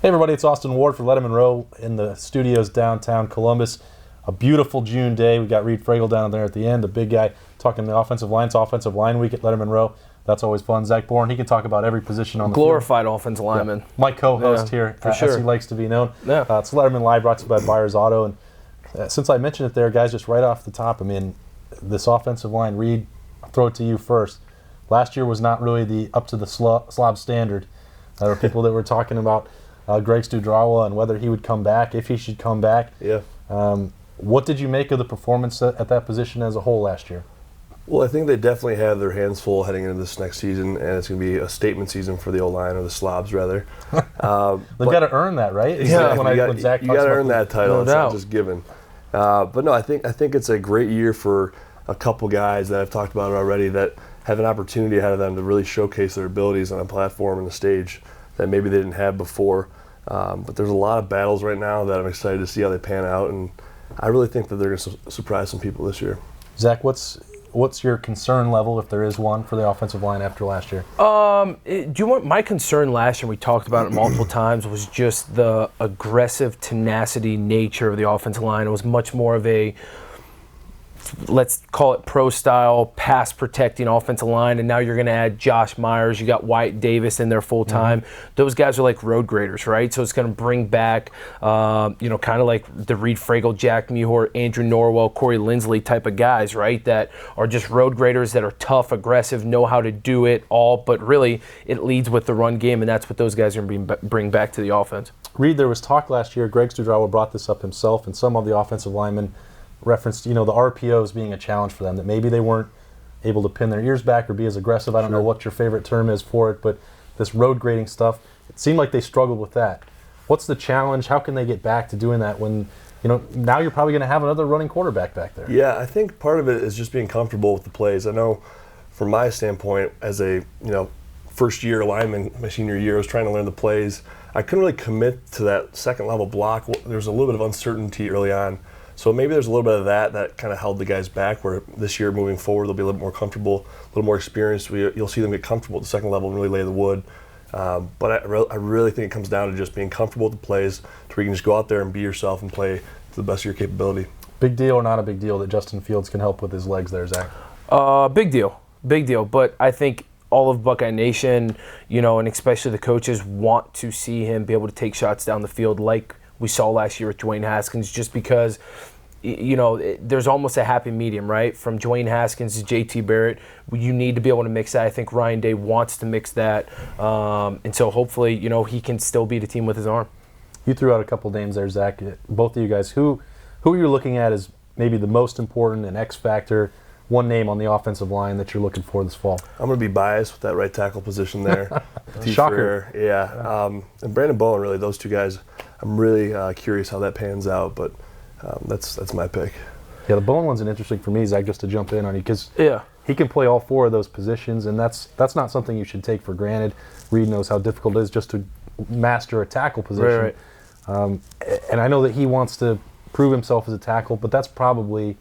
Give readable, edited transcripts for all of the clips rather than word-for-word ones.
Hey everybody, it's Austin Ward for Lettermen Row in the studios downtown Columbus. A beautiful June day. We got Reid Fragel down there at the end, the big guy, talking the offensive line. It's offensive line week at Lettermen Row. That's always fun. Zach Boren, he can talk about every position on the glorified offensive lineman. Yeah. My co-host here, for sure. as he likes to be known. Yeah. It's Lettermen Live, brought to you by Byers Auto. And since I mentioned it there, guys, just right off the top, I mean, this offensive line, Reid, I'll throw it to you first. Last year was not really the up to the slob standard. There were people that were talking about Greg Studrawa and whether he would come back, if he should come back. Yeah. What did you make of the performance at that position as a whole last year? Well, I think they definitely have their hands full heading into this next season, and it's going to be a statement season for the O-line, or the slobs, rather. They've got to earn that, right? Yeah, when Zach you got to earn that title. No it's doubt. not just given. But no, I think it's a great year for a couple guys that I've talked about already that have an opportunity ahead of them to really showcase their abilities on a platform and a stage that maybe they didn't have before. But there's a lot of battles right now that I'm excited to see how they pan out, and I really think that they're going to surprise some people this year. Zach, what's your concern level, if there is one, for the offensive line after last year? Do you want my concern last year? We talked about it multiple times. Was just the aggressive tenacity nature of the offensive line. It was much more of a, let's call it pro style, pass protecting offensive line, and now you're going to add Josh Myers. You got Wyatt Davis in there full time. Mm-hmm. Those guys are like road graders, right? So it's going to bring back, kind of like the Reid Fragel, Jack Mewhort, Andrew Norwell, Corey Lindsley type of guys, right? That are just road graders that are tough, aggressive, know how to do it all, but really it leads with the run game, and that's what those guys are going to bring back to the offense. Reid, there was talk last year, Greg Studrawa brought this up himself, and some of the offensive linemen referenced, the RPOs being a challenge for them, that maybe they weren't able to pin their ears back or be as aggressive. I don't know what your favorite term is for it, but this road grading stuff, it seemed like they struggled with that. What's the challenge? How can they get back to doing that when, now you're probably going to have another running quarterback back there? Yeah, I think part of it is just being comfortable with the plays. I know from my standpoint as a, first-year lineman, my senior year, I was trying to learn the plays. I couldn't really commit to that second-level block. There was a little bit of uncertainty early on. So maybe there's a little bit of that kind of held the guys back, where this year moving forward they'll be a little more comfortable, a little more experienced. You'll see them get comfortable at the second level and really lay the wood. But I really think it comes down to just being comfortable with the plays, to where you can just go out there and be yourself and play to the best of your capability. Big deal or not a big deal that Justin Fields can help with his legs there, Zach? Big deal. But I think all of Buckeye Nation, and especially the coaches, want to see him be able to take shots down the field like we saw last year with Dwayne Haskins, just because, there's almost a happy medium, right? From Dwayne Haskins to J.T. Barrett, you need to be able to mix that. I think Ryan Day wants to mix that. And so hopefully, he can still beat a team with his arm. You threw out a couple names there, Zach. Both of you guys, who are you looking at as maybe the most important and X factor, one name on the offensive line that you're looking for this fall? I'm going to be biased with that right tackle position there. Shocker. Yeah. And Brandon Bowen, really, those two guys, I'm really curious how that pans out, but that's my pick. Yeah, the Bowen one's an interesting for me, Zach, just to jump in on you, because he can play all four of those positions, and that's not something you should take for granted. Reid knows how difficult it is just to master a tackle position. Right. And I know that he wants to prove himself as a tackle, but that's probably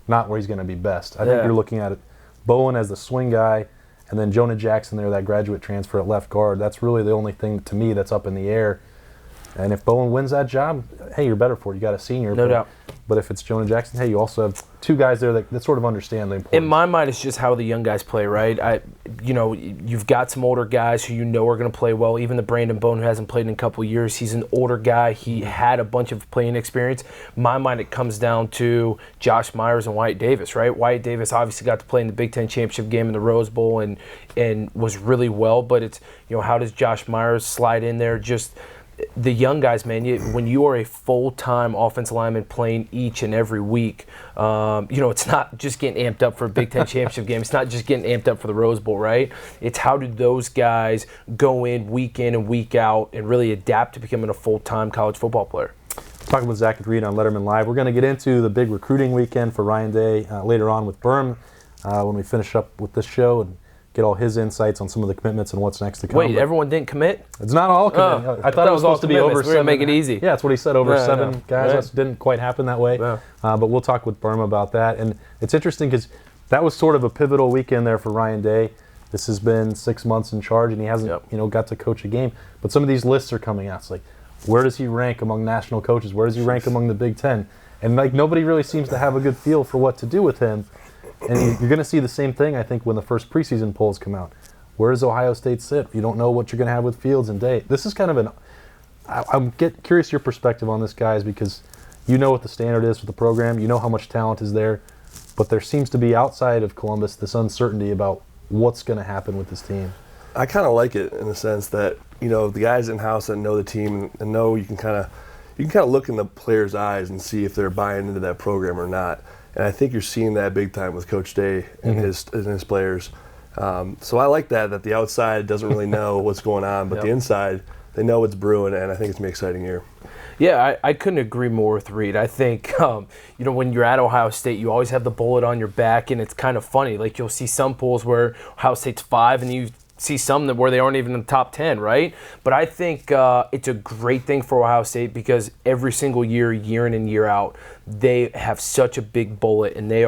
not where he's going to be best. I think you're looking at it, Bowen as the swing guy, and then Jonah Jackson there, that graduate transfer at left guard. That's really the only thing to me that's up in the air. And if Bowen wins that job, hey, you're better for it. You got a senior. No doubt. But if it's Jonah Jackson, hey, you also have two guys there that sort of understand the importance. In my mind, it's just how the young guys play, right? You've got some older guys who are going to play well. Even the Brandon Bowen, who hasn't played in a couple of years, he's an older guy. He had a bunch of playing experience. In my mind, it comes down to Josh Myers and Wyatt Davis, right? Wyatt Davis obviously got to play in the Big Ten championship game in the Rose Bowl and was really well. But it's, how does Josh Myers slide in there? Just the young guys, man, when you are a full-time offensive lineman playing each and every week, it's not just getting amped up for a Big Ten championship game. It's not just getting amped up for the Rose Bowl, right? It's how do those guys go in and week out and really adapt to becoming a full-time college football player. Talking with Zach and Reid on Lettermen Live. We're going to get into the big recruiting weekend for Ryan Day later on with Birm when we finish up with this show and get all his insights on some of the commitments and what's next to come. Wait, everyone didn't commit? It's not all commitment. I thought it was supposed to be over 7. We're going to make it easy. Yeah, that's what he said, over 7 guys. Right. That didn't quite happen that way. No. But we'll talk with Birm about that. And it's interesting because that was sort of a pivotal weekend there for Ryan Day. This has been 6 months in charge, and he hasn't got to coach a game. But some of these lists are coming out. It's like, Where does he rank among national coaches? Where does he rank among the Big Ten? And like nobody really seems to have a good feel for what to do with him. And you're going to see the same thing, I think, when the first preseason polls come out. Where does Ohio State sit? You don't know what you're going to have with Fields and Day. This is kind of I'm curious your perspective on this, guys, because you know what the standard is for the program. You know how much talent is there. But there seems to be, outside of Columbus, this uncertainty about what's going to happen with this team. I kind of like it in the sense that, the guys in-house that know the team and know you can kind of look in the players' eyes and see if they're buying into that program or not. And I think you're seeing that big time with Coach Day and his players. So I like that the outside doesn't really know what's going on, but the inside, they know what's brewing, and I think it's going to be an exciting year. Yeah, I couldn't agree more with Reid. I think, when you're at Ohio State, you always have the bullet on your back, and it's kind of funny. Like, you'll see some polls where Ohio State's 5, and you see some where they aren't even in the top 10, right? But I think it's a great thing for Ohio State because every single year in and year out, they have such a big bullet, and they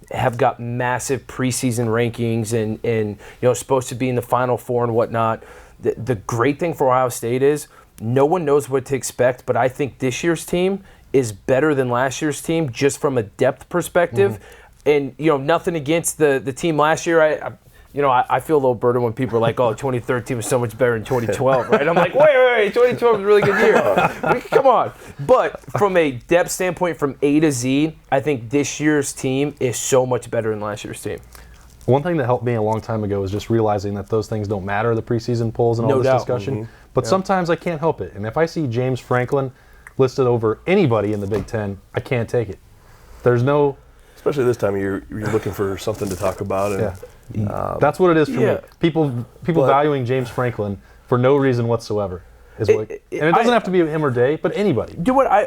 have got massive preseason rankings and supposed to be in the Final Four and whatnot. The great thing for Ohio State is no one knows what to expect, but I think this year's team is better than last year's team just from a depth perspective. And, nothing against the team last year. I feel a little burdened when people are like, 2013 was so much better than 2012, right? I'm like, wait, 2012 was a really good year. Come on. But from a depth standpoint, from A to Z, I think this year's team is so much better than last year's team. One thing that helped me a long time ago is just realizing that those things don't matter, the preseason polls and all this discussion. But sometimes I can't help it. And if I see James Franklin listed over anybody in the Big Ten, I can't take it. There's no... Especially this time of year, you're looking for something to talk about. And, that's what it is for me. People valuing James Franklin for no reason whatsoever. And it doesn't have to be him or Day, but anybody.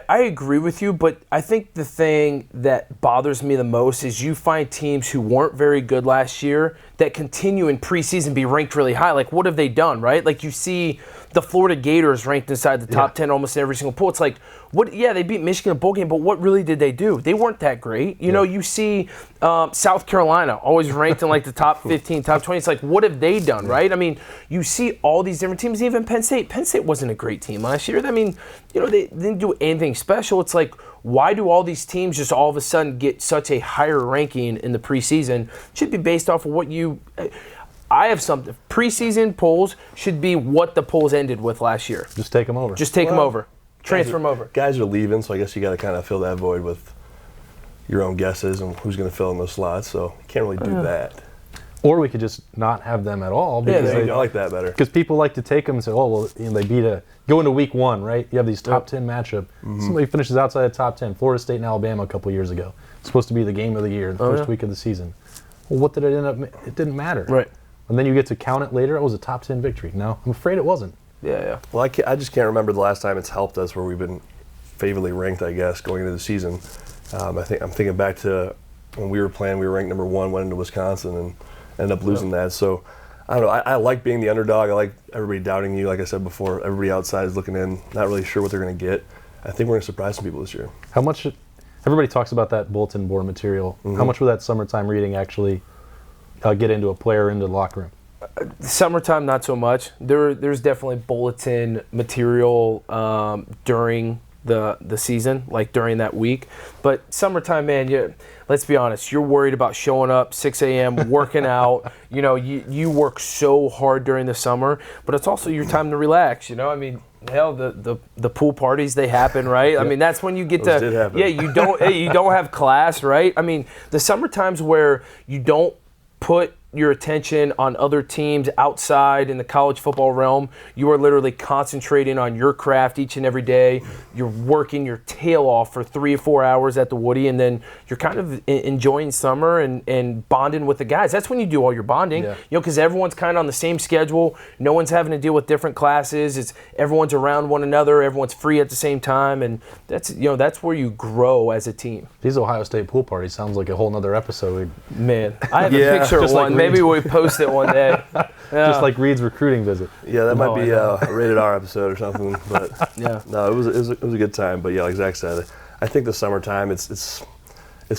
I agree with you, but I think the thing that bothers me the most is you find teams who weren't very good last year that continue in preseason be ranked really high. Like, what have they done, right? Like, you see the Florida Gators ranked inside the top 10 almost in every single poll. It's like, what? Yeah, they beat Michigan in a bowl game, but what really did they do? They weren't that great. You see South Carolina always ranked in like the top 15, top 20. It's like, what have they done, right? I mean, you see all these different teams, even Penn State. Penn State wasn't a great team last year. I mean, they didn't do anything special. It's like, why do all these teams just all of a sudden get such a higher ranking in the preseason? It should be based off of what you... I have something. Preseason polls should be what the polls ended with last year. Just take them over. Them over. Transfer them over. Guys are leaving, so I guess you got to kind of fill that void with your own guesses and who's going to fill in those slots. So you can't really do that. Or we could just not have them at all. Because I like that better. Because people like to take them and say, they beat go into week 1, right? You have these top 10 matchup. Somebody finishes outside the top 10. Florida State and Alabama a couple years ago. It's supposed to be the game of the year, the first week of the season. Well, what did it end up? It didn't matter. Right. And then you get to count it later. It was a top 10 victory. No, I'm afraid it wasn't. Yeah. Well, I just can't remember the last time it's helped us where we've been favorably ranked, I guess, going into the season. I'm thinking back to when we were playing, we were ranked number 1, went into Wisconsin, and ended up losing that. So, I don't know. I like being the underdog. I like everybody doubting you. Like I said before, everybody outside is looking in, not really sure what they're going to get. I think we're going to surprise some people this year. How much? Everybody talks about that bulletin board material. How much will that summertime reading actually get into a player, into the locker room? Summertime, not so much. There's definitely bulletin material during the season, like during that week. But summertime, man, let's be honest, you're worried about showing up 6 a.m., working out. You work so hard during the summer, but it's also your time to relax. I mean, hell, the pool parties, they happen, right? I mean, that's when you get Those did happen. you don't have class, right? I mean, the summer times where you don't put your attention on other teams outside in the college football realm. You are literally concentrating on your craft each and every day. You're working your tail off for 3 or 4 hours at the Woody, and then you're kind of enjoying summer and bonding with the guys. That's when you do all your bonding, because everyone's kind of on the same schedule. No one's having to deal with different classes. Everyone's around one another. Everyone's free at the same time, and that's where you grow as a team. These Ohio State pool parties sounds like a whole nother episode. Man, I have a picture of one. Maybe we post it one day. Just like Reid's recruiting visit. Yeah, that might be a rated R episode or something. But no, it was a good time. But yeah, like Zach said, I think the summertime it's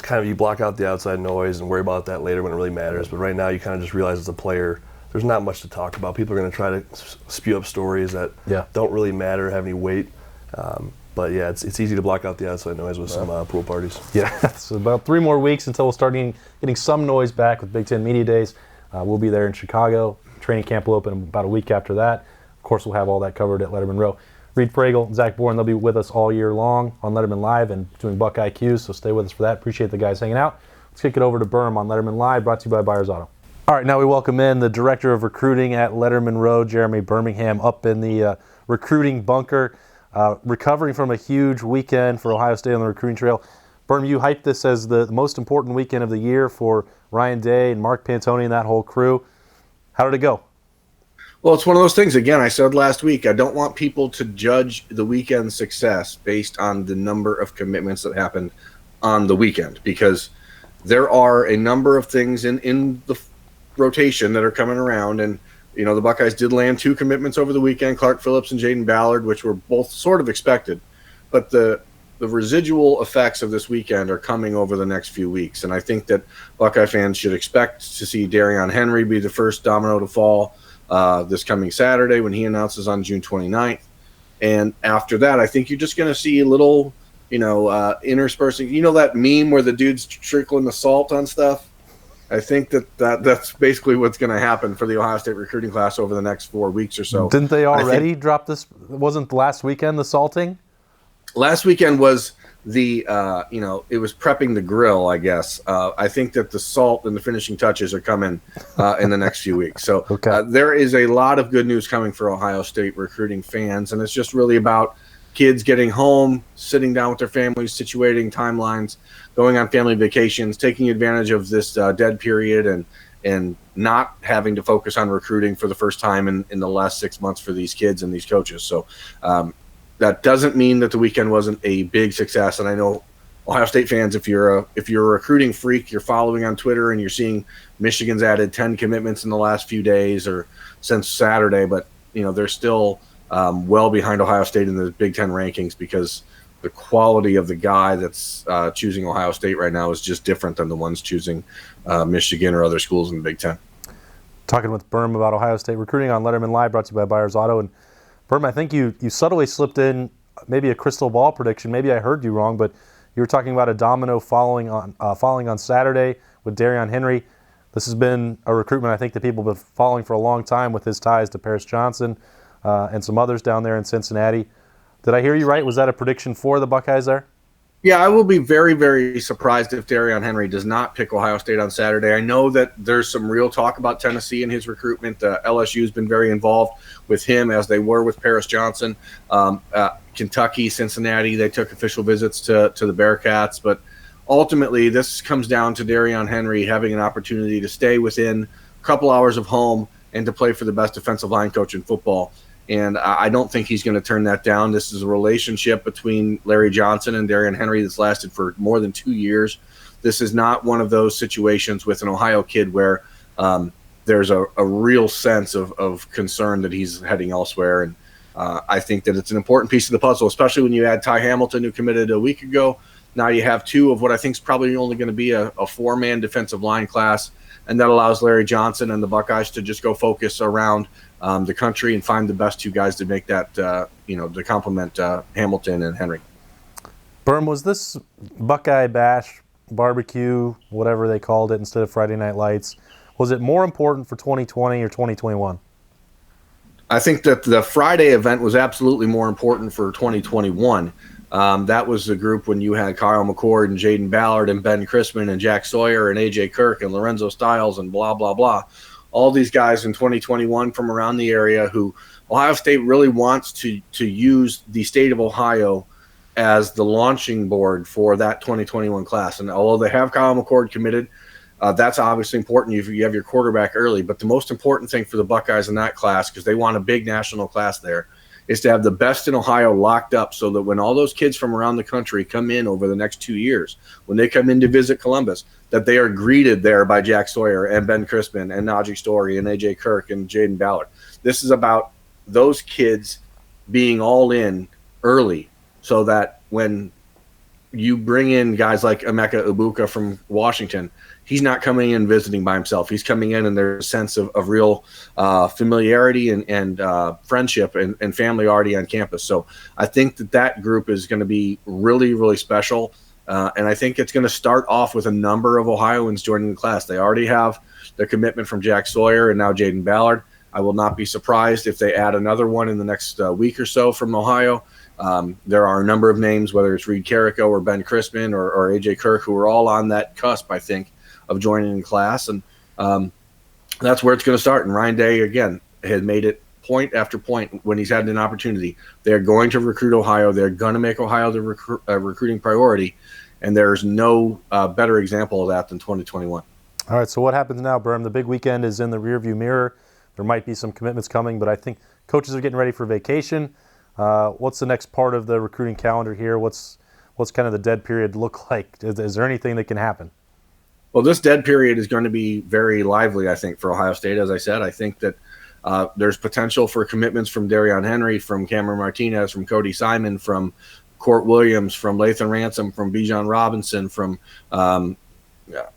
kind of, you block out the outside noise and worry about that later when it really matters. But right now, you kind of just realize as a player, there's not much to talk about. People are going to try to spew up stories that don't really matter, have any weight. But yeah, it's easy to block out the outside noise with some pool parties. Yeah, so about 3 more weeks until we'll start getting some noise back with Big Ten Media Days. We'll be there in Chicago. Training camp will open about a week after that. Of course, we'll have all that covered at Lettermen Row. Reid, Fragel, and Zach Boren, they'll be with us all year long on Lettermen Live and doing Buckeye Qs, so stay with us for that. Appreciate the guys hanging out. Let's kick it over to Birm on Lettermen Live, brought to you by Byers Auto. All right, now we welcome in the Director of Recruiting at Lettermen Row, Jeremy Birmingham, up in the recruiting bunker, recovering from a huge weekend for Ohio State on the recruiting trail. Birm, you hyped this as the most important weekend of the year for Ryan Day and Mark Pantoni and that whole crew. How did it go? Well, it's one of those things. Again, I said last week, I don't want people to judge the weekend's success based on the number of commitments that happened on the weekend, because there are a number of things in the rotation that are coming around. And, you know, the Buckeyes did land 2 commitments over the weekend, Clark Phillips and Jaden Ballard, which were both sort of expected. But the residual effects of this weekend are coming over the next few weeks. And I think that Buckeye fans should expect to see Darion Henry be the first domino to fall this coming Saturday when he announces on June 29th. And after that, I think you're just going to see a little, interspersing. You know that meme where the dude's trickling the salt on stuff? I think that's basically what's going to happen for the Ohio State recruiting class over the next 4 weeks or so. Didn't they already drop this? Wasn't last weekend the salting? Last weekend was the, it was prepping the grill, I guess. I think that the salt and the finishing touches are coming in the next few weeks. So there is a lot of good news coming for Ohio State recruiting fans, and it's just really about kids getting home, sitting down with their families, situating timelines, going on family vacations, taking advantage of this dead period and not having to focus on recruiting for the first time in the last 6 months for these kids and these coaches. So that doesn't mean that the weekend wasn't a big success. And I know Ohio State fans, if you're a recruiting freak, you're following on Twitter and you're seeing Michigan's added 10 commitments in the last few days or since Saturday, but they're still well behind Ohio State in the Big Ten rankings because the quality of the guy that's choosing Ohio State right now is just different than the ones choosing Michigan or other schools in the Big Ten. Talking with Birm about Ohio State recruiting on Lettermen Live, brought to you by Byers Auto. And Birm, I think you subtly slipped in maybe a crystal ball prediction. Maybe I heard you wrong, but you were talking about a domino falling on Saturday with Darion Henry. This has been a recruitment I think that people have been following for a long time with his ties to Paris Johnson and some others down there in Cincinnati. Did I hear you right? Was that a prediction for the Buckeyes there? Yeah, I will be very, very surprised if Darion Henry does not pick Ohio State on Saturday. I know that there's some real talk about Tennessee and his recruitment. LSU's been very involved with him as they were with Paris Johnson. Kentucky, Cincinnati, they took official visits to the Bearcats. But ultimately, this comes down to Darion Henry having an opportunity to stay within a couple hours of home and to play for the best defensive line coach in football. And I don't think he's going to turn that down. This is a relationship between Larry Johnson and Darion Henry that's lasted for more than 2 years. This is not one of those situations with an Ohio kid where there's a real sense of concern that he's heading elsewhere. And I think that it's an important piece of the puzzle, especially when you add Ty Hamilton, who committed a week ago. Now you have 2 of what I think is probably only going to be a 4-man defensive line class. And that allows Larry Johnson and the Buckeyes to just go focus around the country and find the best 2 guys to make that, to complement Hamilton and Henry. Birm, was this Buckeye Bash, barbecue, whatever they called it, instead of Friday Night Lights, was it more important for 2020 or 2021? I think that the Friday event was absolutely more important for 2021. That was the group when you had Kyle McCord and Jaden Ballard and Ben Chrisman and Jack Sawyer and A.J. Kirk and Lorenzo Stiles and blah, blah, blah. All these guys in 2021 from around the area who Ohio State really wants to use the state of Ohio as the launching board for that 2021 class. And although they have Kyle McCord committed, that's obviously important. You have your quarterback early. But the most important thing for the Buckeyes in that class, because they want a big national class there, is to have the best in Ohio locked up so that when all those kids from around the country come in over the next 2 years, when they come in to visit Columbus, that they are greeted there by Jack Sawyer and Ben Crispin and Najee Story and A.J. Kirk and Jaden Ballard. This is about those kids being all in early so that when, you bring in guys like Emeka Ibuka from Washington. He's not coming in visiting by himself. He's coming in, and there's a sense of real familiarity and friendship and family already on campus. So I think that group is going to be really, really special. And I think it's going to start off with a number of Ohioans joining the class. They already have their commitment from Jack Sawyer and now Jaden Ballard. I will not be surprised if they add another one in the next week or so from Ohio. There are a number of names, whether it's Reid Carrico or Ben Crispin or A.J. Kirk, who are all on that cusp, I think, of joining the class. And that's where it's going to start. And Ryan Day, again, had made it point after point when he's had an opportunity. They're going to recruit Ohio. They're going to make Ohio the recruiting priority. And there's no better example of that than 2021. All right, so what happens now, Birm? The big weekend is in the rearview mirror. There might be some commitments coming, but I think coaches are getting ready for vacation. What's the next part of the recruiting calendar here? What's kind of the dead period look like? Is there anything that can happen? Well, this dead period is going to be very lively, I think, for Ohio State. As I said, I think that there's potential for commitments from Darion Henry, from Cameron Martinez, from Cody Simon, from Court Williams, from Lathan Ransom, from Bijan Robinson, from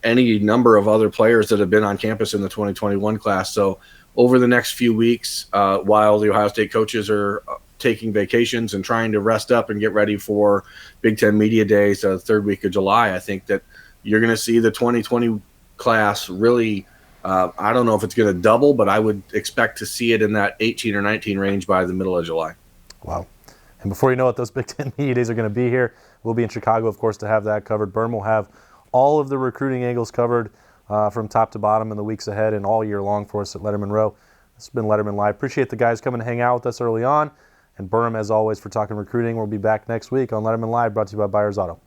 any number of other players that have been on campus in the 2021 class. So over the next few weeks, while the Ohio State coaches are taking vacations and trying to rest up and get ready for Big Ten Media Days, the third week of July, I think that you're going to see the 2020 class really, I don't know if it's going to double, but I would expect to see it in that 18 or 19 range by the middle of July. Wow. And before you know it, those Big Ten Media Days are going to be here. We'll be in Chicago, of course, to have that covered. Birm will have all of the recruiting angles covered from top to bottom in the weeks ahead and all year long for us at Lettermen Row. This has been Lettermen Live. Appreciate the guys coming to hang out with us early on. And Birm, as always, for talking recruiting. We'll be back next week on Lettermen Live, brought to you by Byers Auto.